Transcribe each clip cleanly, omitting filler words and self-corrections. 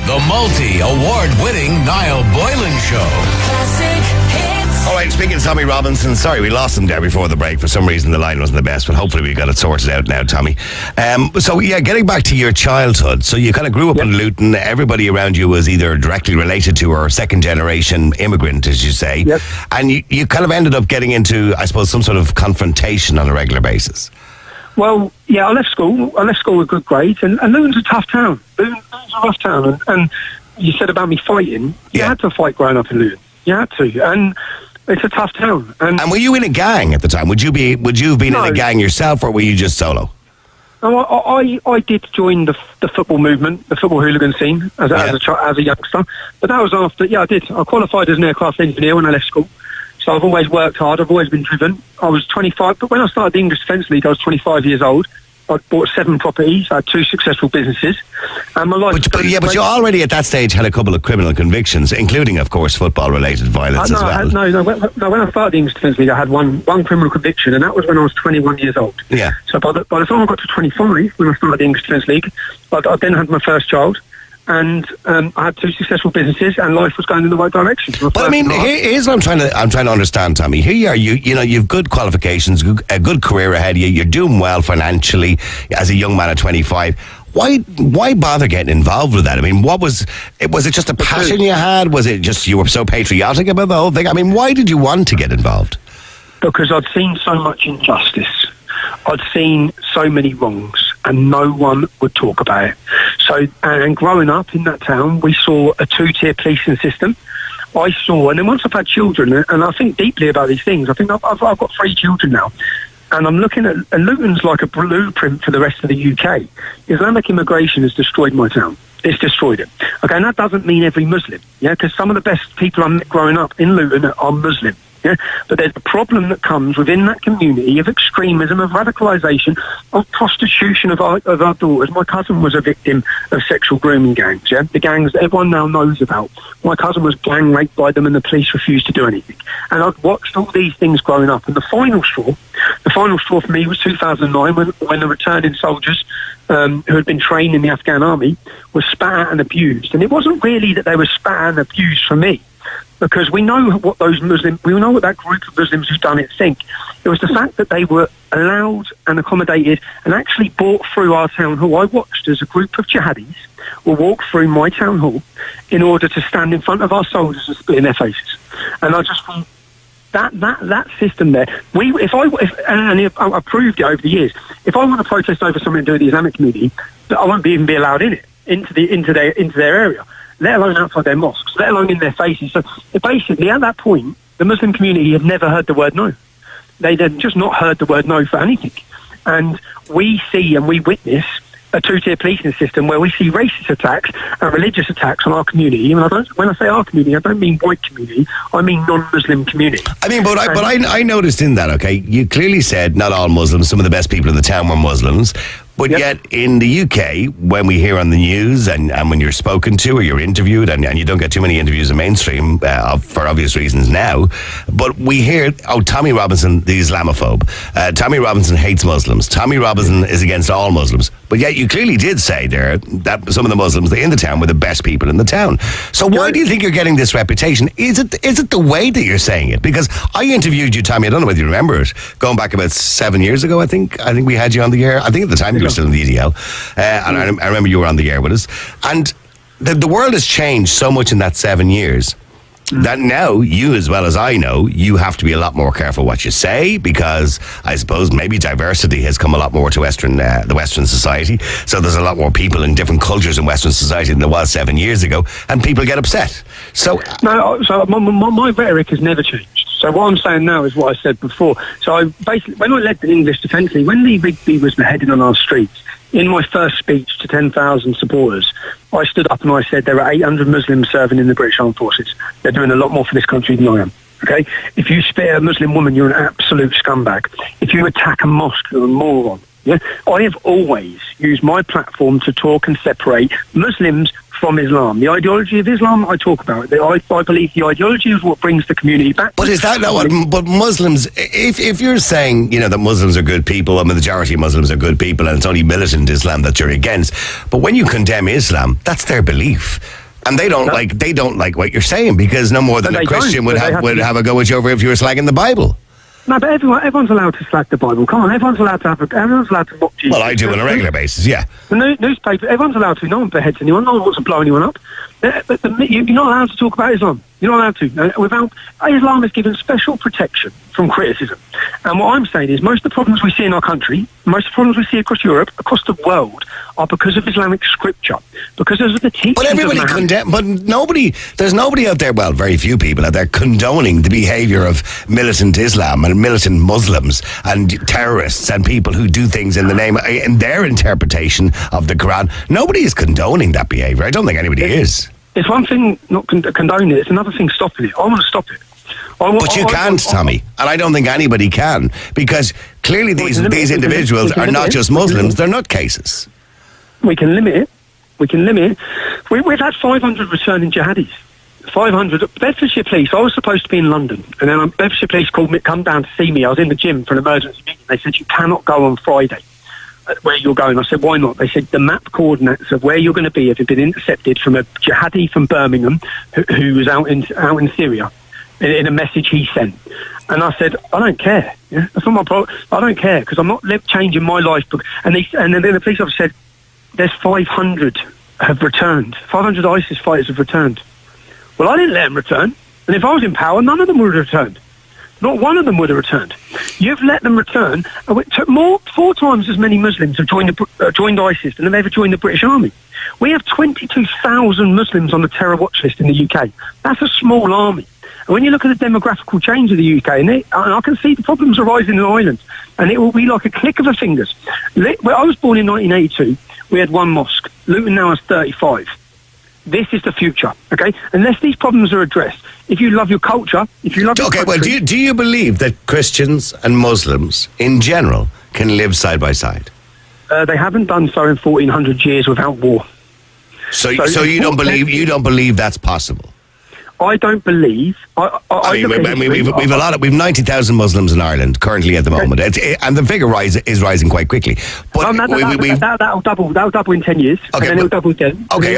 The multi-award-winning Niall Boylan Show. Classic hits. All right, speaking of Tommy Robinson, sorry, we lost him there before the break. For some reason, the line wasn't the best, but hopefully we got it sorted out now, Tommy. So, getting back to your childhood. So you kind of grew up in Luton. Everybody around you was either directly related to or second-generation immigrant, as you say. Yep. And you kind of ended up getting into, I suppose, some sort of confrontation on a regular basis. Well, yeah, I left school with good grades, and Luton's a tough town. Luton's a rough town, and you said about me fighting. You had to fight growing up in Luton. You had to, and it's a tough town. And were you in a gang at the time? Would you have been in a gang yourself, or were you just solo? No, I did join the football movement, the football hooligan scene as a youngster. But that was after. Yeah, I did. I qualified as an aircraft engineer when I left school. So I've always worked hard. I've always been driven. I was 25, but when I started the English Defence League, I was 25 years old. I bought 7 properties. I had 2 successful businesses, and my life. But you already at that stage had a couple of criminal convictions, including, of course, football-related violence as well. No. When I started the English Defence League, I had one criminal conviction, and that was when I was 21 years old. Yeah. So by the time I got to 25, when I started the English Defence League, I then had my first child. And I had 2 successful businesses, and life was going in the right direction. But I mean, here's what I'm trying to understand, Tommy. Here you are, you've good qualifications, a good career ahead of you. You're doing well financially as a young man at 25. Why bother getting involved with that? I mean, was it just a passion you had? Was it just you were so patriotic about the whole thing? I mean, why did you want to get involved? Because I'd seen so much injustice. I'd seen so many wrongs, and no one would talk about it. So, and growing up in that town, we saw a 2-tier policing system. And then once I've had children, and I think deeply about these things, I think I've got 3 children now, and I'm looking at, and Luton's like a blueprint for the rest of the UK. Islamic immigration has destroyed my town. It's destroyed it. Okay, and that doesn't mean every Muslim, because some of the best people I met growing up in Luton are Muslim. Yeah, but there's a problem that comes within that community of extremism, of radicalisation, of prostitution of our daughters. My cousin was a victim of sexual grooming gangs, the gangs that everyone now knows about. My cousin was gang raped by them, and the police refused to do anything. And I've watched all these things growing up, and the final straw for me was 2009 when the returning soldiers who had been trained in the Afghan army were spat at and abused. And it wasn't really that they were spat at and abused for me, because we know what that group of Muslims who've done it think. It was the fact that they were allowed and accommodated and actually brought through our town hall. I watched as a group of jihadis will walk through my town hall in order to stand in front of our soldiers and spit in their faces. And I just thought, that system there, I've proved it over the years. If I want to protest over something to do with the Islamic community, I won't even be allowed in it, into their area, let alone outside their mosques, let alone in their faces. So basically, at that point, the Muslim community had never heard the word no. They'd just not heard the word no for anything. And we see and we witness a 2-tier policing system where we see racist attacks and religious attacks on our community. And when I say our community, I don't mean white community, I mean non-Muslim community. I mean, but I noticed in that, okay, you clearly said not all Muslims, some of the best people in the town were Muslims. But yet in the UK, when we hear on the news and when you're spoken to or you're interviewed, and you don't get too many interviews in mainstream for obvious reasons now, but we hear, Tommy Robinson, the Islamophobe. Tommy Robinson hates Muslims. Tommy Robinson is against all Muslims. But yet you clearly did say there that some of the Muslims in the town were the best people in the town. So why do you think you're getting this reputation? Is it the way that you're saying it? Because I interviewed you, Tommy, I don't know whether you remember it, going back about 7 years ago, I think we had you on the air. I think at the time you were still in the EDL, and I remember you were on the air with us, and the world has changed so much in that 7 years that now you, as well as I know, you have to be a lot more careful what you say, because I suppose maybe diversity has come a lot more to the Western society, so there's a lot more people in different cultures in Western society than there was 7 years ago, and people get upset. So my rhetoric has never changed. So what I'm saying now is what I said before. So I basically, when I led the English Defence League, when Lee Rigby was beheaded on our streets, in my first speech to 10,000 supporters, I stood up and I said there are 800 Muslims serving in the British Armed Forces. They're doing a lot more for this country than I am. Okay? If you spare a Muslim woman, you're an absolute scumbag. If you attack a mosque, you're a moron. Yeah? I have always used my platform to talk and separate Muslims from Islam. The ideology of Islam, I talk about. I believe the ideology is what brings the community back. But is that not what? But Muslims, if you're saying, you know, that Muslims are good people, and the majority of Muslims are good people, and it's only militant Islam that you're against, but when you condemn Islam, that's their belief. And they don't like what you're saying, because no more than a Christian would have a go at you over if you were slagging the Bible. No, but everyone's allowed to slag the Bible. Come on, everyone's allowed to mock Jesus. Well, I do on a regular basis, yeah. The newspaper, everyone's allowed to. No one beheads anyone. No one wants to blow anyone up. But you're not allowed to talk about Islam. You're not allowed to. Islam is given special protection from criticism. And what I'm saying is most of the problems we see in our country, most of the problems we see across Europe, across the world, are because of Islamic scripture. Because of the teachings. But everybody there's nobody out there, well, very few people out there condoning the behaviour of militant Islam and militant Muslims and terrorists and people who do things in the name, in their interpretation of the Quran. Nobody is condoning that behaviour. I don't think anybody is. It's one thing not condoning it, it's another thing stopping it. I want to stop it. But you can't, Tommy, and I don't think anybody can, because clearly these individuals are not just Muslims, they're nutcases. We can limit it. We've had 500 returning jihadis. 500. Bedfordshire Police, I was supposed to be in London, and then Bedfordshire Police called me, come down to see me. I was in the gym for an emergency meeting. They said, you cannot go on Friday. Where you're going. I said, why not? They said the map coordinates of where you're going to be have been intercepted from a jihadi from Birmingham who was out in Syria in a message he sent. And I said, I don't care. Yeah? That's not my problem. I don't care, because I'm not changing my life. And then the police officer said, there's 500 have returned. 500 ISIS fighters have returned. Well, I didn't let them return. And if I was in power, none of them would have returned. Not one of them would have returned. You've let them return. It took 4 times as many Muslims have joined ISIS than have ever joined the British Army. We have 22,000 Muslims on the terror watch list in the UK. That's a small army. And when you look at the demographical change of the UK, and I can see the problems arising in Ireland, and it will be like a click of the fingers. I was born in 1982. We had 1 mosque. Luton now has 35. This is the future, okay? Unless these problems are addressed. If you love your culture, if you love your country... Okay, well, do you believe that Christians and Muslims, in general, can live side by side? They haven't done so in 1400 years without war. So you don't believe that's possible? I don't believe. We've 90,000 Muslims in Ireland currently at the moment, and the figure is rising quite quickly. But that'll double. That'll double in 10 years, and then it'll double again. Okay,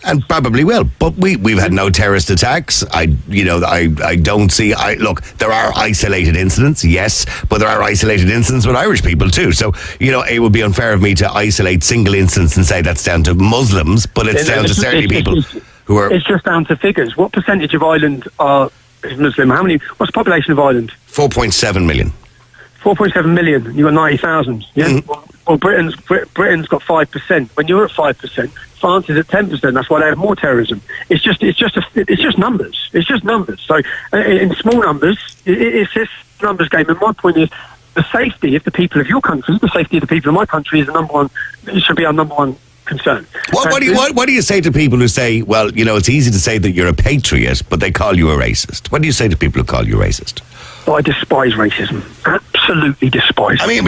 and probably will. But we've had no terrorist attacks. I don't see. Look, there are isolated incidents, yes, but there are isolated incidents with Irish people too. So it would be unfair of me to isolate single incidents and say that's down to Muslims, but it's down to certain people. It's just down to figures. What percentage of Ireland is Muslim? What's the population of Ireland? 4.7 million. 4.7 million. You got 90,000. Yeah. Mm-hmm. Well, Britain's got 5%. When you're at 5%, France is at 10%. That's why they have more terrorism. It's just numbers. It's just numbers. So in small numbers, it's just a numbers game. And my point is, the safety of the people of your country, the safety of the people of my country is the number one. It should be our number one concern. What do you say to people who say, well, it's easy to say that you're a patriot, but they call you a racist? What do you say to people who call you racist? I despise racism. Absolutely despise it. I mean,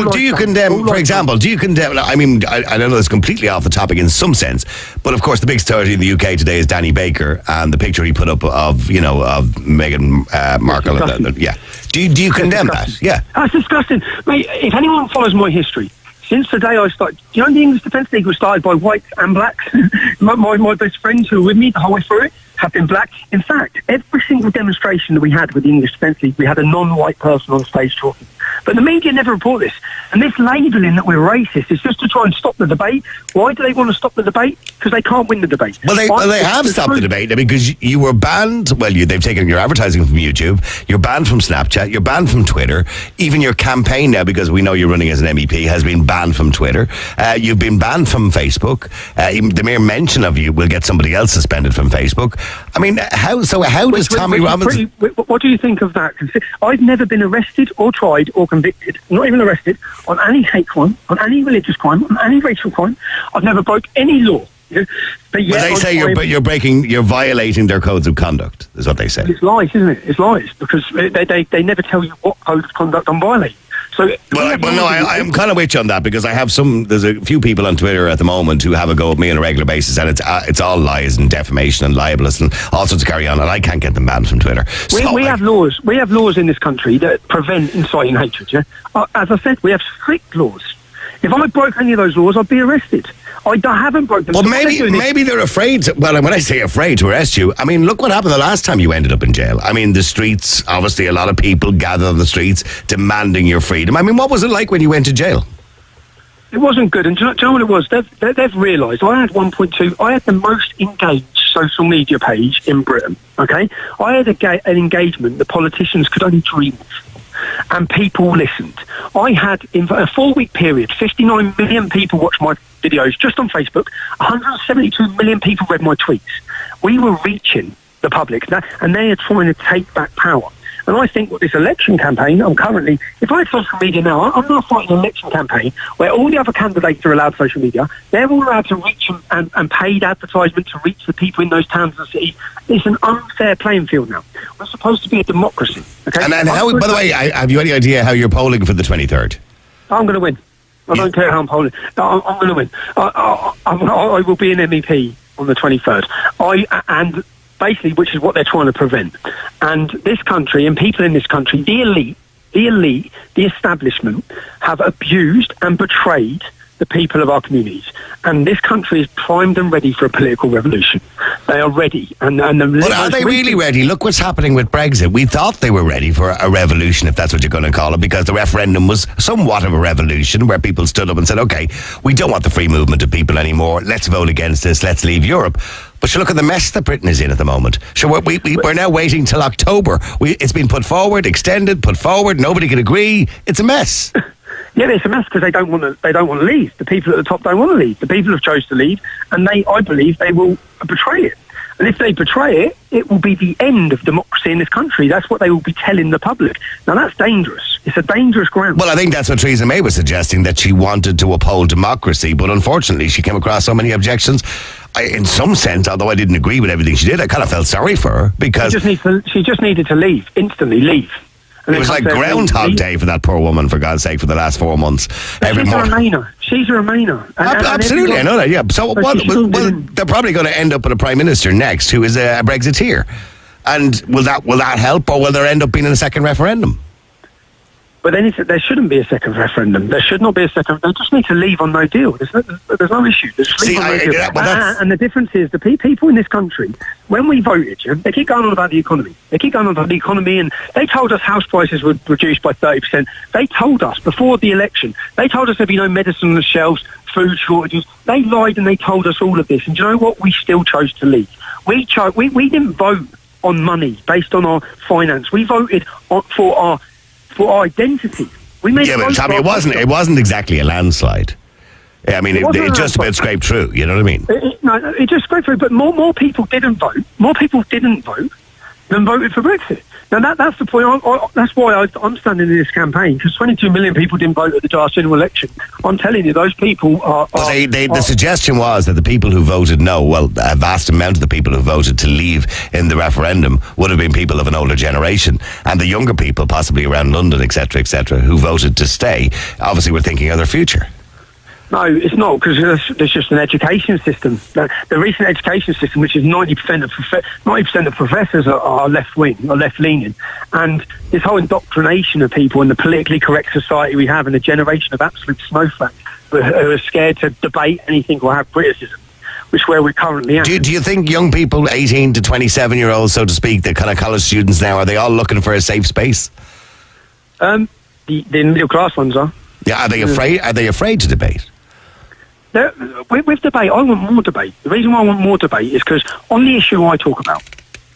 do you condemn, for example, I mean, I know that's completely off the topic in some sense, but of course the big story in the UK today is Danny Baker and the picture he put up of Meghan Markle. Do you condemn that? Yeah. That's disgusting. Mate, if anyone follows my history, since the day I started, the English Defence League was started by whites and blacks. my best friends who were with me the whole way through it have been black. In fact, every single demonstration that we had with the English Defence League, we had a non-white person on stage talking. But the media never report this. And this labelling that we're racist is just to try and stop the debate. Why do they want to stop the debate? Because they can't win the debate. Well, they have stopped the debate because you were banned. Well, they've taken your advertising from YouTube. You're banned from Snapchat. You're banned from Twitter. Even your campaign now, because we know you're running as an MEP, has been banned from Twitter. You've been banned from Facebook. The mere mention of you will get somebody else suspended from Facebook. I mean, how does Tommy Robinson... What do you think of that? I've never been arrested or tried or convicted, not even arrested, on any hate crime, on any religious crime, on any racial crime. I've never broke any law. But they say you're violating their codes of conduct, is what they say. It's lies, isn't it? It's lies, because they never tell you what code of conduct I'm violating. So I'm kind of with you on that because I have there's a few people on Twitter at the moment who have a go at me on a regular basis, and it's all lies and defamation and libelous and all sorts of carry on, and I can't get them banned from Twitter. We have laws. We have laws in this country that prevent inciting hatred. Yeah? As I said, we have strict laws. If I broke any of those laws, I'd be arrested. I haven't broken them. Well, maybe they're afraid. Well, when I say afraid to arrest you, I mean, look what happened the last time you ended up in jail. I mean, the streets, obviously a lot of people gathered on the streets demanding your freedom. I mean, what was it like when you went to jail? It wasn't good. And do you know what it was? They've realised I had 1.2. I had the most engaged social media page in Britain, okay? I had an engagement that politicians could only dream of. And people listened. I had, in a 4-week period, 59 million people watched my videos just on Facebook. 172 million people read my tweets. We were reaching the public, and they are trying to take back power. And I think with this election campaign, if I had social media now, I'm now fighting an election campaign where all the other candidates are allowed social media. They're all allowed to reach and paid advertisement to reach the people in those towns and cities. It's an unfair playing field now. We're supposed to be a democracy. Okay? And how, by the way, have you any idea how you're polling for the 23rd? I'm going to win. I don't care how I'm polling. I'm going to win. I will be an MEP on the 23rd. Basically, which is what they're trying to prevent. And this country and people in this country, the elite, the establishment, have abused and betrayed the people of our communities. And this country is primed and ready for a political revolution. They are ready. But are they really ready? Look what's happening with Brexit. We thought they were ready for a revolution, if that's what you're going to call it, because the referendum was somewhat of a revolution where people stood up and said, OK, we don't want the free movement of people anymore. Let's vote against this. Let's leave Europe. But you look at the mess that Britain is in at the moment. So we're now waiting till October. It's been put forward, extended, put forward. Nobody can agree. It's a mess. Yeah, it's a mess because they don't want to leave. The people at the top don't want to leave. The people have chose to leave, and I believe they will betray it. And if they betray it, it will be the end of democracy in this country. That's what they will be telling the public. Now, that's dangerous. It's a dangerous ground. Well, I think that's what Theresa May was suggesting, that she wanted to uphold democracy, but unfortunately she came across so many objections. In some sense, although I didn't agree with everything she did, I kind of felt sorry for her because she just needed to leave, instantly leave. And it was like Groundhog Day for that poor woman, for God's sake, for the last 4 months. She's a Remainer. Absolutely, I know that, yeah. So they're probably going to end up with a Prime Minister next who is a Brexiteer. And will that help, or will there end up being a second referendum? But then there shouldn't be a second referendum. There should not be a second. They just need to leave on no deal. There's no issue. And the difference is the people in this country, when we voted, they keep going on about the economy. And they told us house prices would reduce by 30%. They told us before the election. They told us there'd be no medicine on the shelves, food shortages. They lied and they told us all of this. And do you know what? We still chose to leave. We didn't vote on money based on our finance. We voted for our identity. But Tommy, it wasn't exactly a landslide. I mean, it just about scraped through. You know what I mean? It just scraped through. But more people didn't vote. More people didn't vote than voted for Brexit. Now that's the point. That's why I'm standing in this campaign, because 22 million people didn't vote at the last general election. I'm telling you, those people are. The suggestion was that the people who voted no, well, a vast amount of the people who voted to leave in the referendum would have been people of an older generation, and the younger people, possibly around London, etc., who voted to stay, obviously were thinking of their future. No, it's not, because there's just an education system. The recent education system, which is 90% of professors are left-wing, or left-leaning. And this whole indoctrination of people in the politically correct society we have, and a generation of absolute snowflakes who are scared to debate anything or have criticism, which is where we're currently at. Do you think young people, 18 to 27-year-olds, so to speak, the kind of college students now, are they all looking for a safe space? The middle-class ones are. Yeah, are they afraid? Are they afraid to debate? With debate, I want more debate. The reason why I want more debate is because on the issue I talk about,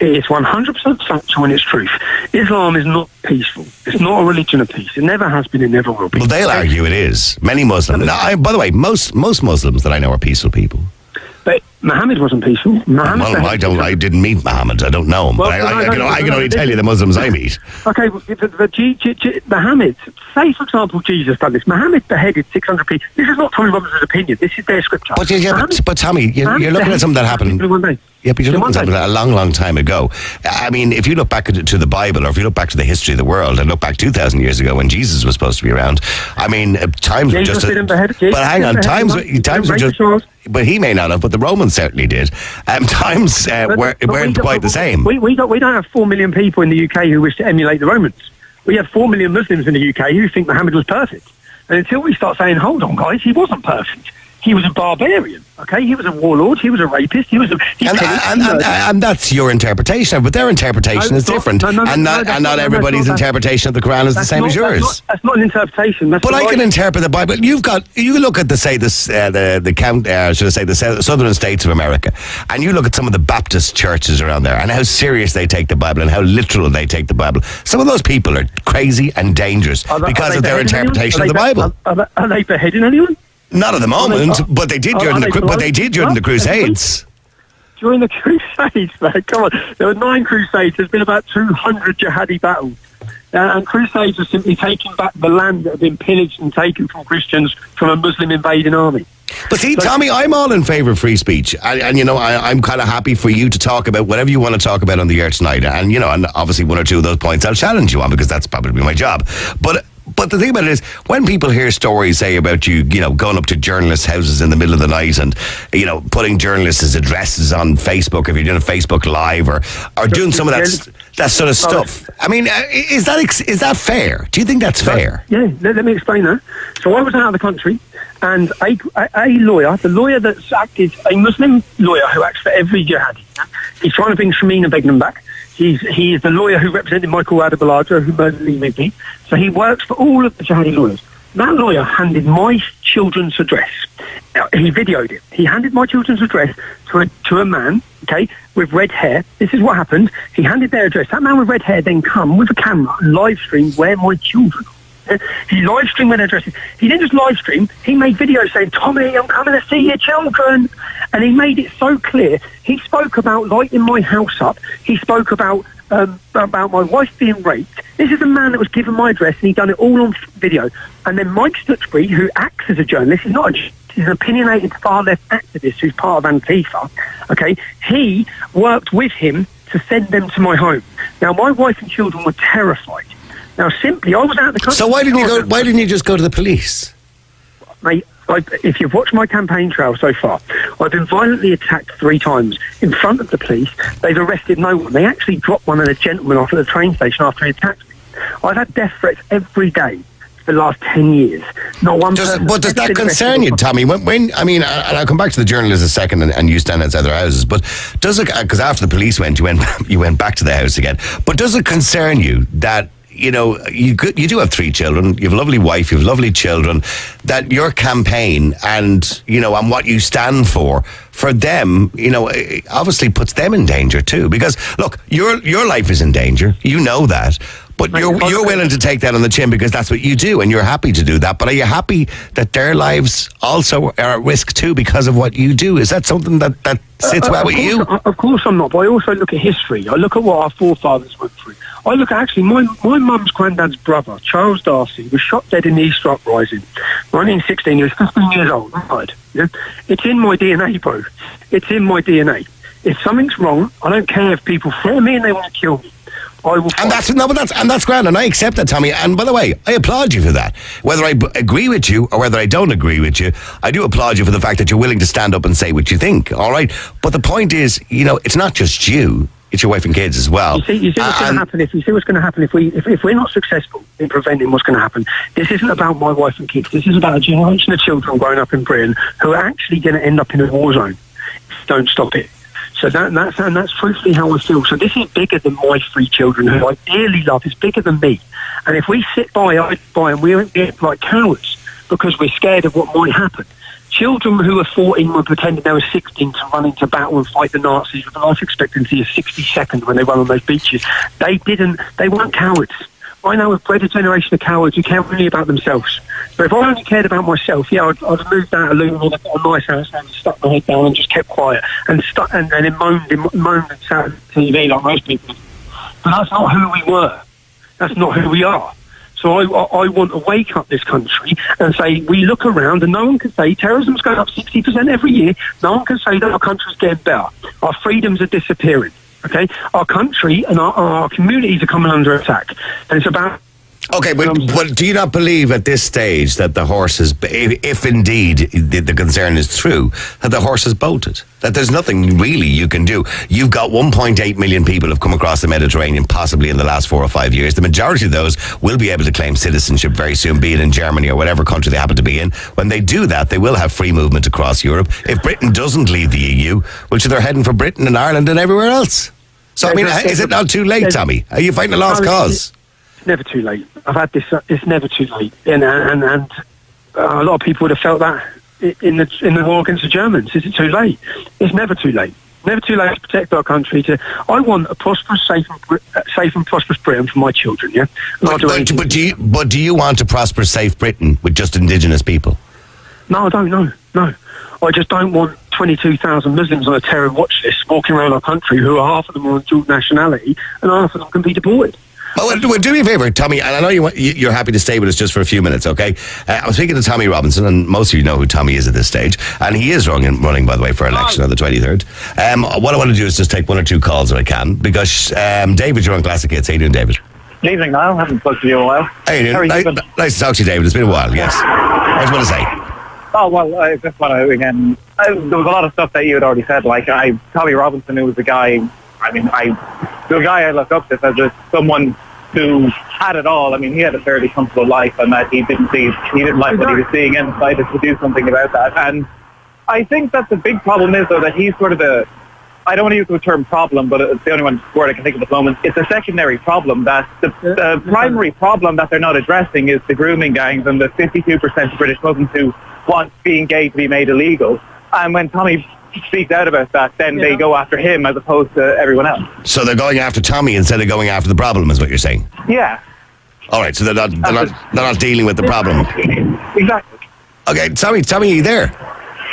it's 100% factual in its truth. Islam is not peaceful. It's not a religion of peace. It never has been. It never will be. Well, they'll argue it is. Many Muslims. Now, by the way, most Muslims that I know are peaceful people. But Muhammad wasn't peaceful. I didn't meet Muhammad. I don't know him. Well, but I can only tell you the Muslims I meet. Okay, Muhammad, say for example Jesus done this. Muhammad beheaded 600 people. This is not Tommy Robinson's opinion. This is their scripture. But Tommy, you're looking at something that happened. Yeah, but you're looking at something a long, long time ago. I mean, if you look back to the Bible, or if you look back to the history of the world, and look back 2,000 years ago when Jesus was supposed to be around, I mean, times were just... But hang on, times were just... But he may not have, but the Romans certainly did. Times weren't quite the same. We don't have 4 million people in the UK who wish to emulate the Romans. We have 4 million Muslims in the UK who think Muhammad was perfect. And until we start saying, hold on, guys, he wasn't perfect. He was a barbarian, okay? He was a warlord, he was a rapist, and that's your interpretation, but their interpretation is different. And not everybody's interpretation of the Quran is the same as yours. That's not an interpretation. But I can interpret the Bible. You look at the southern states of America, and you look at some of the Baptist churches around there, and how serious they take the Bible and how literal they take the Bible. Some of those people are crazy and dangerous because of their interpretation of the Bible. Are they beheading anyone? Not at the moment, but they did during the Crusades. During the Crusades, man, come on. There were 9 Crusades. There's been about 200 jihadi battles. And Crusades are simply taking back the land that had been pillaged and taken from Christians from a Muslim invading army. But see, Tommy, I'm all in favour of free speech. And you know, I'm kind of happy for you to talk about whatever you want to talk about on the air tonight. And, you know, and obviously one or two of those points I'll challenge you on, because that's probably my job. But the thing about it is, when people hear stories, say, about you know, going up to journalists' houses in the middle of the night and, you know, putting journalists' addresses on Facebook, if you're doing a Facebook Live, or doing some of that sort of stuff. I mean, is that fair? Do you think that's fair? Yeah, let me explain that. So I was out of the country, and a lawyer, the lawyer that's acted, a Muslim lawyer who acts for every jihadi, he's trying to bring Shameen and Begum back. He is the lawyer who represented Michael Adebolaja, who murdered Lee Rigby. So he works for all of the jihadi lawyers. That lawyer handed my children's address. He videoed it. He handed my children's address to a man, okay, with red hair. This is what happened. He handed their address. That man with red hair then come with a camera and live stream where my children are. He live streamed their addresses. He didn't just live stream, he made videos saying, Tommy, I'm coming to see your children. And he made it so clear. He spoke about lighting my house up. He spoke about my wife being raped. This is a man that was given my address, and he'd done it all on video. And then Mike Stutsbury, who acts as a journalist, he's not he's an opinionated far-left activist who's part of Antifa, okay? He worked with him to send them to my home. Now, my wife and children were terrified. Now, simply, I was out of the country. So why didn't you just go to the police? Mate, if you've watched my campaign trail so far, I've been violently attacked 3 times in front of the police. They've arrested no one. They actually dropped one of the gentlemen off at the train station after he attacked me. I've had death threats every day for the last 10 years. Not one person. But does that concern you, Tommy? When I mean, and I'll come back to the journalists a second, and you stand outside their houses. But does it? Because after the police went, you went back to the house again. But does it concern you that, you know, you do have 3 children, you have a lovely wife, you have lovely children, that your campaign and, you know, and what you stand for them, you know, it obviously puts them in danger too? Because, look, your life is in danger, you know that, but you're willing to take that on the chin because that's what you do, and you're happy to do that. But are you happy that their lives also are at risk too because of what you do? Is that something that sits well with you? Of course I'm not, but I also look at history. I look at what our forefathers went through. I look at, actually, my mum's granddad's brother, Charles Darcy, was shot dead in the Easter Uprising. 1916, he was 15 years old. Died. Yeah? It's in my DNA, bro. It's in my DNA. If something's wrong, I don't care if people threaten me and they want to kill me. I will fight. And that's grand, and I accept that, Tommy. And by the way, I applaud you for that. Whether I agree with you or whether I don't agree with you, I do applaud you for the fact that you're willing to stand up and say what you think. All right, but the point is, you know, it's not just you. It's your wife and kids as well. You see what's going to happen. If you see what's going to happen, if we're not successful in preventing what's going to happen, this isn't about my wife and kids. This is about a generation of children growing up in Britain who are actually going to end up in a war zone. Don't stop it. So that's truthfully how I feel. So this is bigger than my 3 children, who I dearly love. It's bigger than me. And if we sit by, and we don't get like cowards because we're scared of what might happen. Children who were 14 were pretending they were 16 to run into battle and fight the Nazis with a life expectancy of 60 seconds when they run on those beaches. They weren't cowards. I know we've bred a generation of cowards who care only about themselves. But if I only cared about myself, yeah, I'd moved out of Luton with a nice house and stuck my head down and just kept quiet and then moaned and sat on TV like most people. But that's not who we were. That's not who we are. So I want to wake up this country and say, we look around and no one can say terrorism's going up 60% every year. No one can say that our country's getting better. Our freedoms are disappearing. Okay, our country and our communities are coming under attack, and it's about. Okay, but do you not believe at this stage that the horse is, if indeed the concern is true, that the horse has bolted? That there's nothing really you can do? You've got 1.8 million people have come across the Mediterranean possibly in the last 4 or 5 years. The majority of those will be able to claim citizenship very soon, be it in Germany or whatever country they happen to be in. When they do that, they will have free movement across Europe. If Britain doesn't leave the EU, well, they're heading for Britain and Ireland and everywhere else. So, I mean, is it not too late, Tommy? Are you fighting a lost cause? It's never too late. I've had this. It's never too late, and a lot of people would have felt that in the war against the Germans. Is it too late? It's never too late. Never too late to protect our country. I want a prosperous, safe and prosperous Britain for my children. Yeah. But do you want a prosperous, safe Britain with just indigenous people? No, I don't. No. I just don't want 22,000 Muslims on a terror watch list walking around our country, who are half of them are on dual nationality, and half of them can be deported. Well, do me a favour, Tommy, and I know you're happy to stay with us just for a few minutes, okay? I was speaking to Tommy Robinson, and most of you know who Tommy is at this stage, and he is running, by the way, for election on the 23rd. What I want to do is just take 1 or 2 calls if I can, because David, you're on Classic Hits. How you doing, David? Good evening, Niall. Haven't spoken to you in a while. How you doing? Nice to talk to you, David. It's been a while, yes. What do you want to say? Oh, well, I just want to, again, there was a lot of stuff that you had already said. Like, Tommy Robinson, who was the guy, the guy I look up to as just someone who had it all. I mean, he had a fairly comfortable life, and that he didn't like what he was seeing and decided to do something about that. And I think that the big problem is, though, that he's sort of I don't want to use the term problem, but it's the only word I can think of at the moment. It's a secondary problem. That the primary problem that they're not addressing is the grooming gangs and the 52% of British Muslims who want being gay to be made illegal. And when Tommy speaks out about that, then they go after him as opposed to everyone else. So they're going after Tommy instead of going after the problem, is what you're saying? Yeah. All right, so they're not dealing with the problem. Exactly. Okay, Tommy, are you there?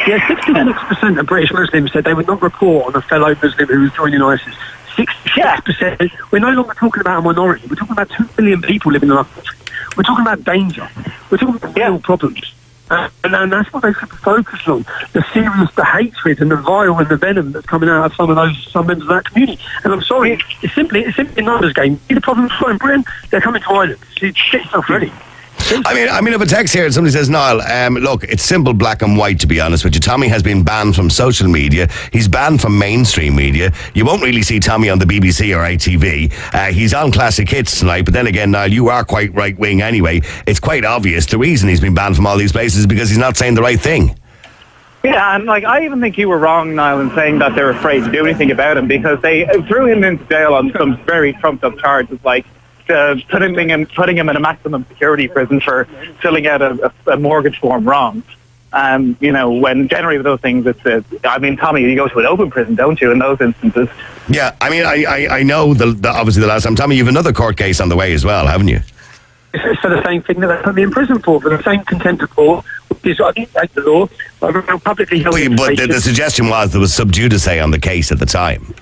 Yeah, 66% of British Muslims said they would not report on a fellow Muslim who was joining ISIS. 66%. We're no longer talking about a minority. We're talking about 2 billion people living in our country. We're talking about danger. We're talking about real problems. And that's what they should be focused on. The hatred and the vile and the venom that's coming out of some members of that community. And I'm sorry, it's simply a numbers game. See the problems in Britain? They're coming to Ireland. So get yourself ready. I mean, if a text here and somebody says, Niall, look, it's simple black and white, to be honest with you. Tommy has been banned from social media. He's banned from mainstream media. You won't really see Tommy on the BBC or ITV. He's on Classic Hits tonight, but then again, Niall, you are quite right-wing anyway. It's quite obvious the reason he's been banned from all these places is because he's not saying the right thing. Yeah, and I even think you were wrong, Niall, in saying that they're afraid to do anything about him, because they threw him into jail on some very trumped-up charges, like putting him in a maximum security prison for filling out a mortgage form wrong. When generally with those things, Tommy, you go to an open prison, don't you, in those instances? Yeah, I mean, I know obviously the last time. Tommy, you have another court case on the way as well, haven't you? It's for the same thing that they put me in prison for the same contempt of court, which is, I didn't take the law, around publicly held information. But the suggestion was there was sub judice on the case at the time.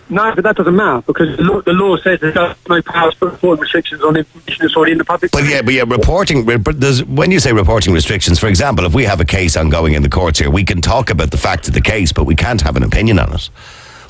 No, but that doesn't matter, because the law says there's no powers to put restrictions on information that's already in the public. But reporting, when you say reporting restrictions, for example, if we have a case ongoing in the courts here, we can talk about the facts of the case, but we can't have an opinion on it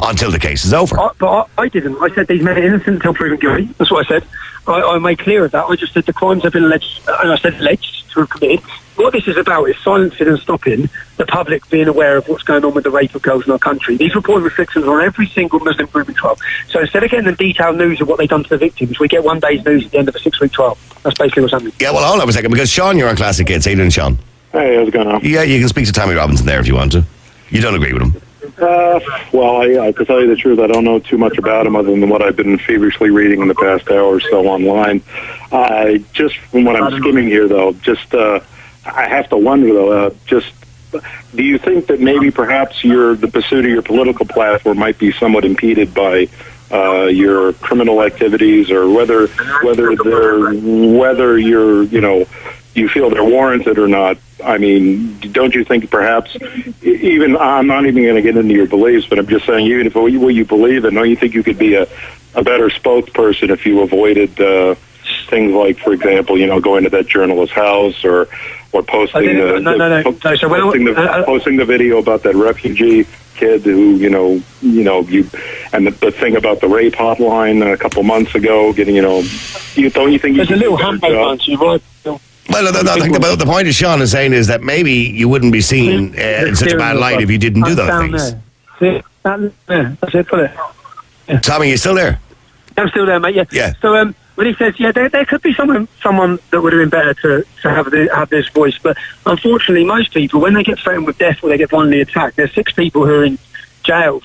until the case is over. But I didn't. I said these men are innocent until proven guilty. That's what I said. I made clear of that. I just said the crimes have been alleged, and I said alleged to have committed. What this is about is silencing and stopping the public being aware of what's going on with the rape of girls in our country. These reporting restrictions are on every single Muslim grooming trial. So instead of getting the detailed news of what they've done to the victims, we get 1 day's news at the end of a 6-week trial. That's basically what's happening. Yeah, well, hold on a second, because Sean, you're on Classic Hits. How you doing, Sean? Hey, how's it going on? Yeah, you can speak to Tommy Robinson there if you want to. You don't agree with him? Well, I to tell you the truth, I don't know too much about him other than what I've been feverishly reading in the past hour or so online. Just from what I'm skimming here, though, I have to wonder, though, do you think that maybe perhaps the pursuit of your political platform might be somewhat impeded by your criminal activities, or whether you're, you feel they're warranted or not? I mean, don't you think perhaps, even, I'm not even going to get into your beliefs, but I'm just saying, even if what you believe in, don't you think you could be a better spokesperson if you avoided things like, for example, going to that journalist's house or posting posting the video about that refugee kid who, you and the thing about the rape hotline a couple months ago, getting, don't you think there's a little handbag on you, right? Well, I think the point Sean is saying is that maybe you wouldn't be seen in such a bad light if you didn't do those things. There. That's it, put it. Yeah. Tommy, you still there? I'm still there, mate, yeah. So, when he says, there could be someone that would have been better to have this voice, but unfortunately, most people, when they get threatened with death or they get violently attacked, there's 6 people who are in jail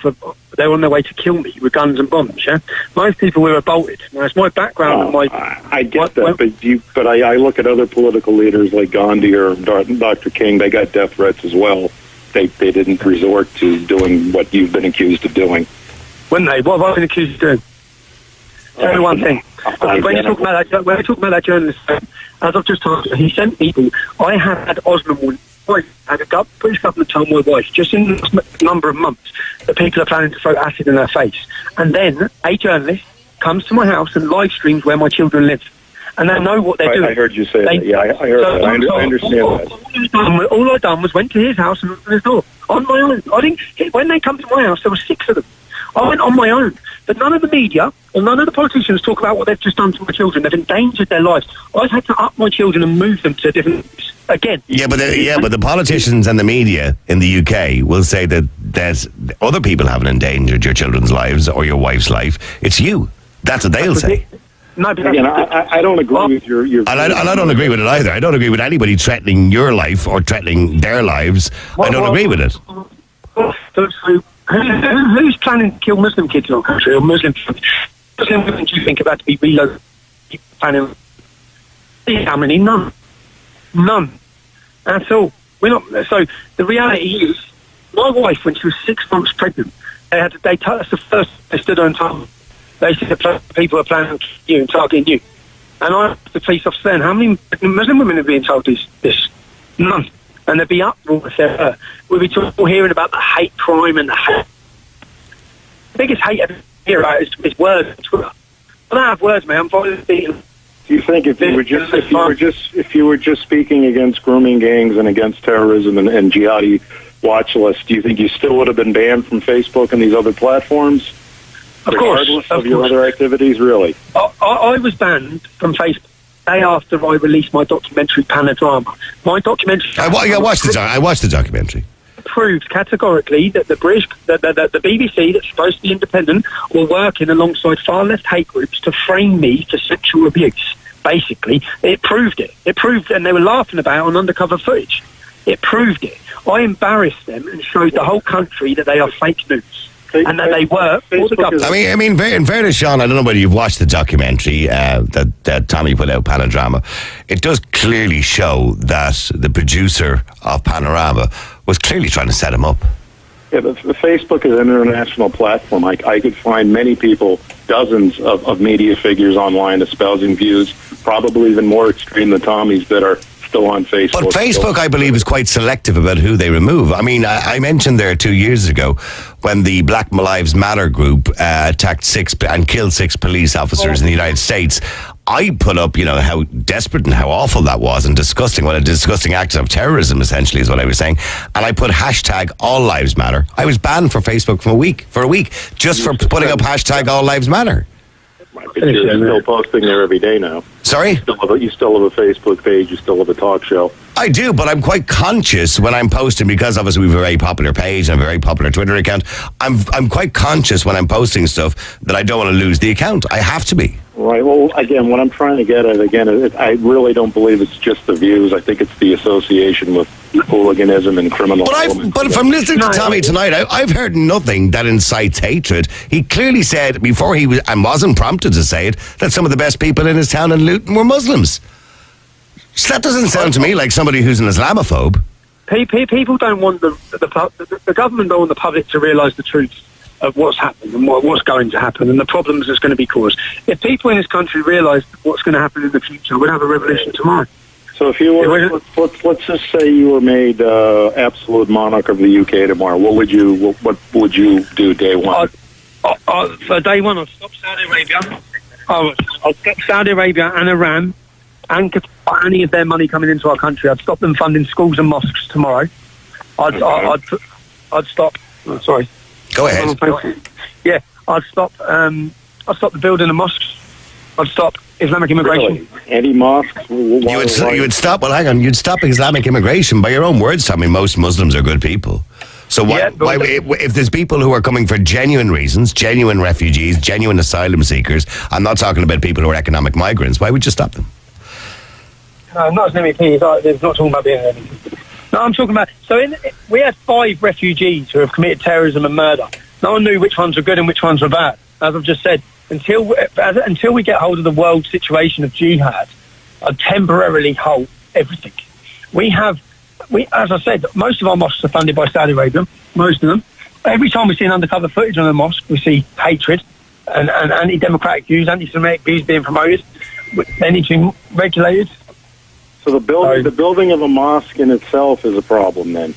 they're on their way to kill me with guns and bombs. Yeah, most people were revolted. Now, it's my background and my. I get that, but I look at other political leaders like Gandhi or Dr. King. They got death threats as well. They didn't resort to doing what you've been accused of doing. Wouldn't they? What have I been accused of doing? Tell me one thing. When you talk about that journalist, as I've just told you, he sent people. I had Osman. I had a British government told my wife just in a number of months that people are planning to throw acid in her face, and then a journalist comes to my house and live streams where my children live, and they know what they're doing. I heard you say that. Yeah, I heard that. I understand that. All I done was went to his house and opened his door on my own. I didn't. When they come to my house, there were 6 of them. I went on my own. But none of the media or none of the politicians talk about what they've just done to my children. They've endangered their lives. I've had to up my children and move them to a different again. Yeah, but the politicians and the media in the UK will say that there's other people haven't endangered your children's lives or your wife's life. It's you. That's what they'll say. No, but again, I don't agree with your and I don't agree with it either. I don't agree with anybody threatening your life or threatening their lives. I don't agree with it. Who's planning to kill Muslim kids in our country or Muslim women do you think about to be relocated? Planning? How many? None at all. We're not. So the reality is, my wife, when she was 6 months pregnant, they told us the first they stood on top. They said people are planning to kill you and targeting you. And I asked the police officer then, how many Muslim women are being told this? None. And there'd be uproar if there were. We'd be hearing about the hate crime and the hate. The biggest hate ever hear about is words on Twitter. I don't have words, man. I'm violently beaten. Do you think if you were just speaking against grooming gangs and against terrorism and jihadi watch lists, do you think you still would have been banned from Facebook and these other platforms? Of course. Regardless of your other activities, really? I was banned from Facebook the day after I released my documentary Panorama. My documentary... I watched the documentary. Proved categorically that the BBC, that's supposed to be independent, were working alongside far left hate groups to frame me for sexual abuse. Basically, it proved it. It proved, and they were laughing about it on undercover footage. It proved it. I embarrassed them and showed the whole country that they are fake news. And that they were for the government. I mean, in fairness, Sean, I don't know whether you've watched the documentary that Tommy put out, Panorama. It does clearly show that the producer of Panorama was clearly trying to set him up. Yeah, but Facebook is an international platform. I could find many people, dozens of media figures online espousing views, probably even more extreme than Tommy's, that are still on Facebook. But Facebook, I believe, is quite selective about who they remove. I mean, I mentioned there 2 years ago when the Black Lives Matter group attacked 6 and killed 6 police officers in the United States. I put up, how desperate and how awful that was and disgusting. What a disgusting act of terrorism, essentially, is what I was saying. And I put hashtag All Lives Matter. I was banned for Facebook for a week just for putting up hashtag All Lives Matter. You're still posting there every day now. Sorry? You still have a Facebook page. You still have a talk show. I do, but I'm quite conscious when I'm posting, because obviously we have a very popular page and a very popular Twitter account. I'm quite conscious when I'm posting stuff that I don't want to lose the account. I have to be. Right. Well, again, what I'm trying to get at, I really don't believe it's just the views. I think it's the association with hooliganism and criminal elements. But if I'm listening to Tommy tonight, I've heard nothing that incites hatred. He clearly said, before he was, and wasn't prompted to say it, that some of the best people in his town in Luton were Muslims. So that doesn't sound to me like somebody who's an Islamophobe. People don't want the government don't want the public to realise the truth of what's happening and what's going to happen and the problems that's going to be caused. If people in this country realised what's going to happen in the future, we'd have a revolution tomorrow. So if you were, let's just say you were made absolute monarch of the UK tomorrow, what would you do day one? For day one, I'd stop Saudi Arabia. I'd stop Saudi Arabia and Iran and Qatar, any of their money coming into our country. I'd stop them funding schools and mosques tomorrow. I'd stop Oh, sorry. Go ahead. Yeah, I'd stop the building of mosques. I'd stop Islamic immigration. Really? Any mosques? You would stop. Well, hang on. You'd stop Islamic immigration by your own words. Tommy, most Muslims are good people. So why if there's people who are coming for genuine reasons, genuine refugees, genuine asylum seekers, I'm not talking about people who are economic migrants, why would you stop them? No, not as an MEP. It's not talking about being an MEP. No, I'm talking about... we had 5 refugees who have committed terrorism and murder. No one knew which ones were good and which ones were bad. As I've just said, until we get hold of the world situation of jihad, I'd temporarily halt everything. As I said, most of our mosques are funded by Saudi Arabia, most of them. Every time we see an undercover footage on a mosque, we see hatred and anti-democratic views, anti-Semitic views being promoted. They need to be regulated. So the building of a mosque in itself is a problem then?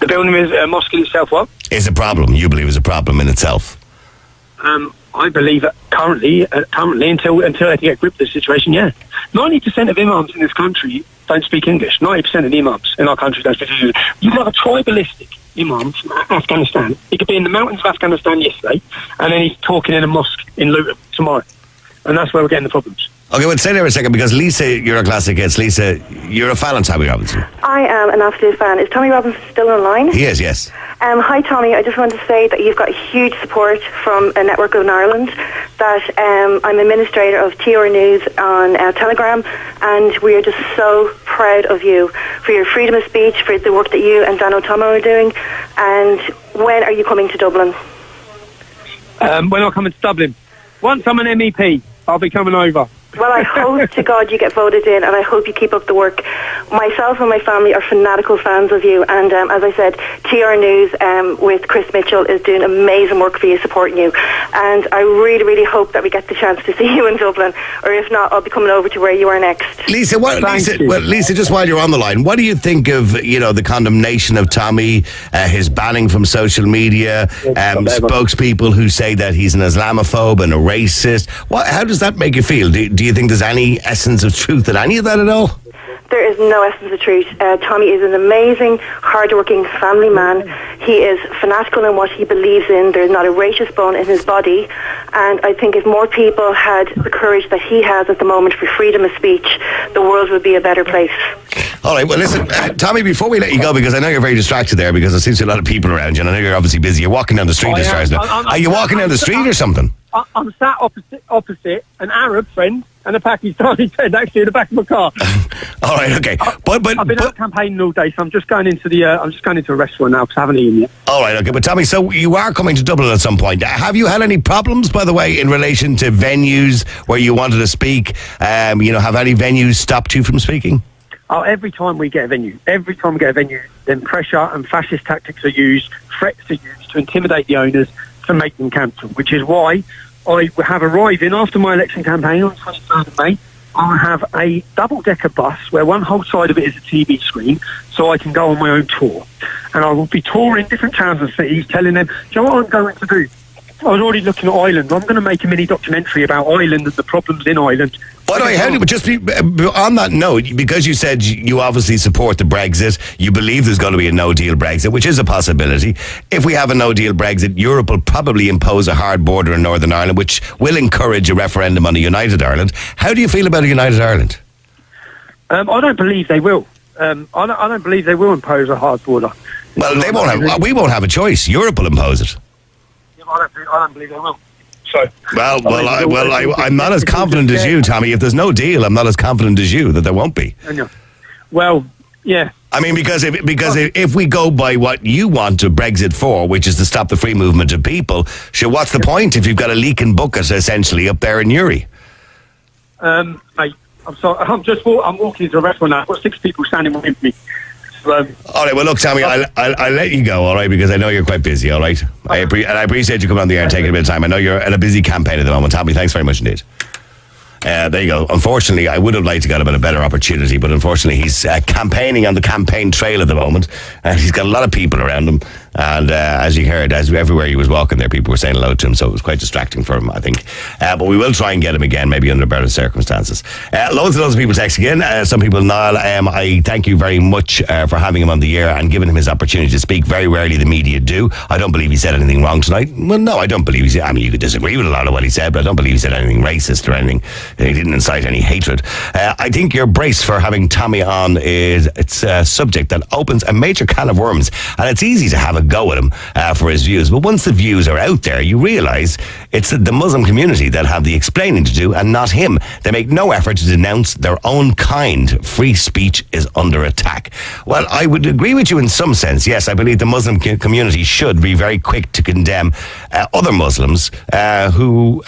The building of a mosque in itself, what? Is a problem. You believe is a problem in itself? I believe that currently, until they can get grip of the situation, yeah. 90% of imams in this country don't speak English. 90% of the imams in our country don't speak English. You have a tribalistic imam from Afghanistan. He could be in the mountains of Afghanistan yesterday, and then he's talking in a mosque in Luton tomorrow. And that's where we're getting the problems. Okay, well, stay there a second, because Lisa, you're a classic guest. Lisa, you're a fan of Tommy Robinson. I am an absolute fan. Is Tommy Robinson still online? He is, yes. Hi, Tommy. I just want to say that you've got huge support from a network in Ireland, that I'm administrator of TR News on Telegram, and we are just so proud of you for your freedom of speech, for the work that you and Dan O'Tomo are doing. And when are you coming to Dublin? When I'm coming to Dublin? Once I'm an MEP, I'll be coming over. Well, I hope to God you get voted in, and I hope you keep up the work. Myself and my family are fanatical fans of you, and as I said, TR News with Chris Mitchell is doing amazing work for you, supporting you, and I really, really hope that we get the chance to see you in Dublin, or if not, I'll be coming over to where you are next. Lisa, Lisa, just while you're on the line, what do you think of the condemnation of Tommy, his banning from social media, spokespeople who say that he's an Islamophobe and a racist? How does that make you feel? Do you think there's any essence of truth in any of that at all? There is no essence of truth. Tommy is an amazing, hard-working family man. He is fanatical in what he believes in. There's not a racist bone in his body. And I think if more people had the courage that he has at the moment for freedom of speech, the world would be a better place. All right, well, listen, Tommy, before we let you go, because I know you're very distracted there, because there seems to be a lot of people around you, and I know you're obviously busy. You're walking down the street as far as now. Are you walking down the street or something? I'm sat opposite an Arab friend and a Pakistani friend, actually, in the back of my car. All right, okay. But I've been out campaigning all day, so I'm just going into a restaurant now because I haven't eaten yet. All right, okay. But Tommy, so you are coming to Dublin at some point. Have you had any problems, by the way, in relation to venues where you wanted to speak? Have any venues stopped you from speaking? Oh, every time we get a venue, then pressure and fascist tactics are used, threats are used to intimidate the owners, to make them cancel, which is why I have arriving after my election campaign on 23rd of May. I have a double-decker bus where one whole side of it is a TV screen, so I can go on my own tour. And I will be touring different towns and cities, telling them, do you know what I'm going to do? I was already looking at Ireland. I'm going to make a mini documentary about Ireland and the problems in Ireland. But on that note, because you said you obviously support the Brexit, you believe there's going to be a no-deal Brexit, which is a possibility. If we have a no-deal Brexit, Europe will probably impose a hard border in Northern Ireland, which will encourage a referendum on a united Ireland. How do you feel about a united Ireland? I don't believe they will. I don't believe they will impose a hard border. Well, we won't have a choice. Europe will impose it. I don't believe they will. So, I'm not as confident as you, Tommy. If there's no deal, I'm not as confident as you that there won't be. Well, yeah. I mean, because if we go by what you want to Brexit for, which is to stop the free movement of people, sure, what's the point if you've got a leaking bucket essentially up there in Uri? I'm sorry. I'm walking into a restaurant now. I've got 6 people standing with me. All right, well, look, Tommy, I'll let you go, all right, because I know you're quite busy, all right? I appreciate you coming on the air and taking a bit of time. I know you're at a busy campaign at the moment. Tommy, thanks very much indeed. There you go. Unfortunately, I would have liked to get him a better opportunity, but unfortunately, he's campaigning on the campaign trail at the moment, and he's got a lot of people around him, And as you heard, as everywhere he was walking there, people were saying hello to him, so it was quite distracting for him, I think. But we will try and get him again, maybe under better circumstances. Loads of people texting in. Some people, Niall, I thank you very much for having him on the air and giving him his opportunity to speak. Very rarely the media do. I don't believe he said anything wrong tonight. Well, no, I don't believe he said. I mean, you could disagree with a lot of what he said, but I don't believe he said anything racist or anything. He didn't incite any hatred. I think your brace for having Tommy on it's a subject that opens a major can of worms, and it's easy to have a go at him for his views. But once the views are out there, you realise it's the Muslim community that have the explaining to do and not him. They make no effort to denounce their own kind. Free speech is under attack. Well, I would agree with you in some sense. Yes, I believe the Muslim community should be very quick to condemn other Muslims who,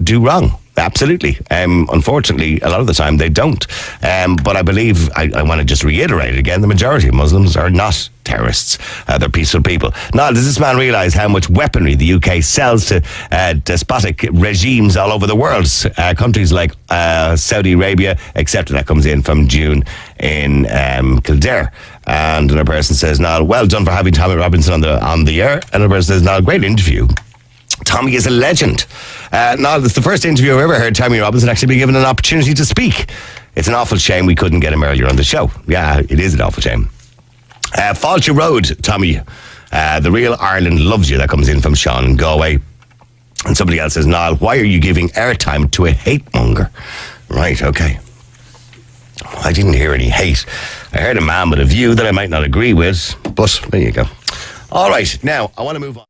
do wrong. Absolutely. Unfortunately, a lot of the time they don't. But I believe, I want to just reiterate it again, the majority of Muslims are not terrorists. They're peaceful people. Now, does this man realise how much weaponry the UK sells to despotic regimes all over the world? Countries like Saudi Arabia, etc. That comes in from June in Kildare. And another person says, "Now, well done for having Tommy Robinson on the air." Another person says, "Now, great interview. Tommy is a legend." Now, it's the first interview I've ever heard Tommy Robinson actually be given an opportunity to speak. It's an awful shame we couldn't get him earlier on the show. Yeah, it is an awful shame. Falcha Road, Tommy. The real Ireland loves you. That comes in from Sean in Galway. And somebody else says, "Niall, why are you giving airtime to a hate monger?" Right, okay. I didn't hear any hate. I heard a man with a view that I might not agree with, but there you go. All right, now I want to move on.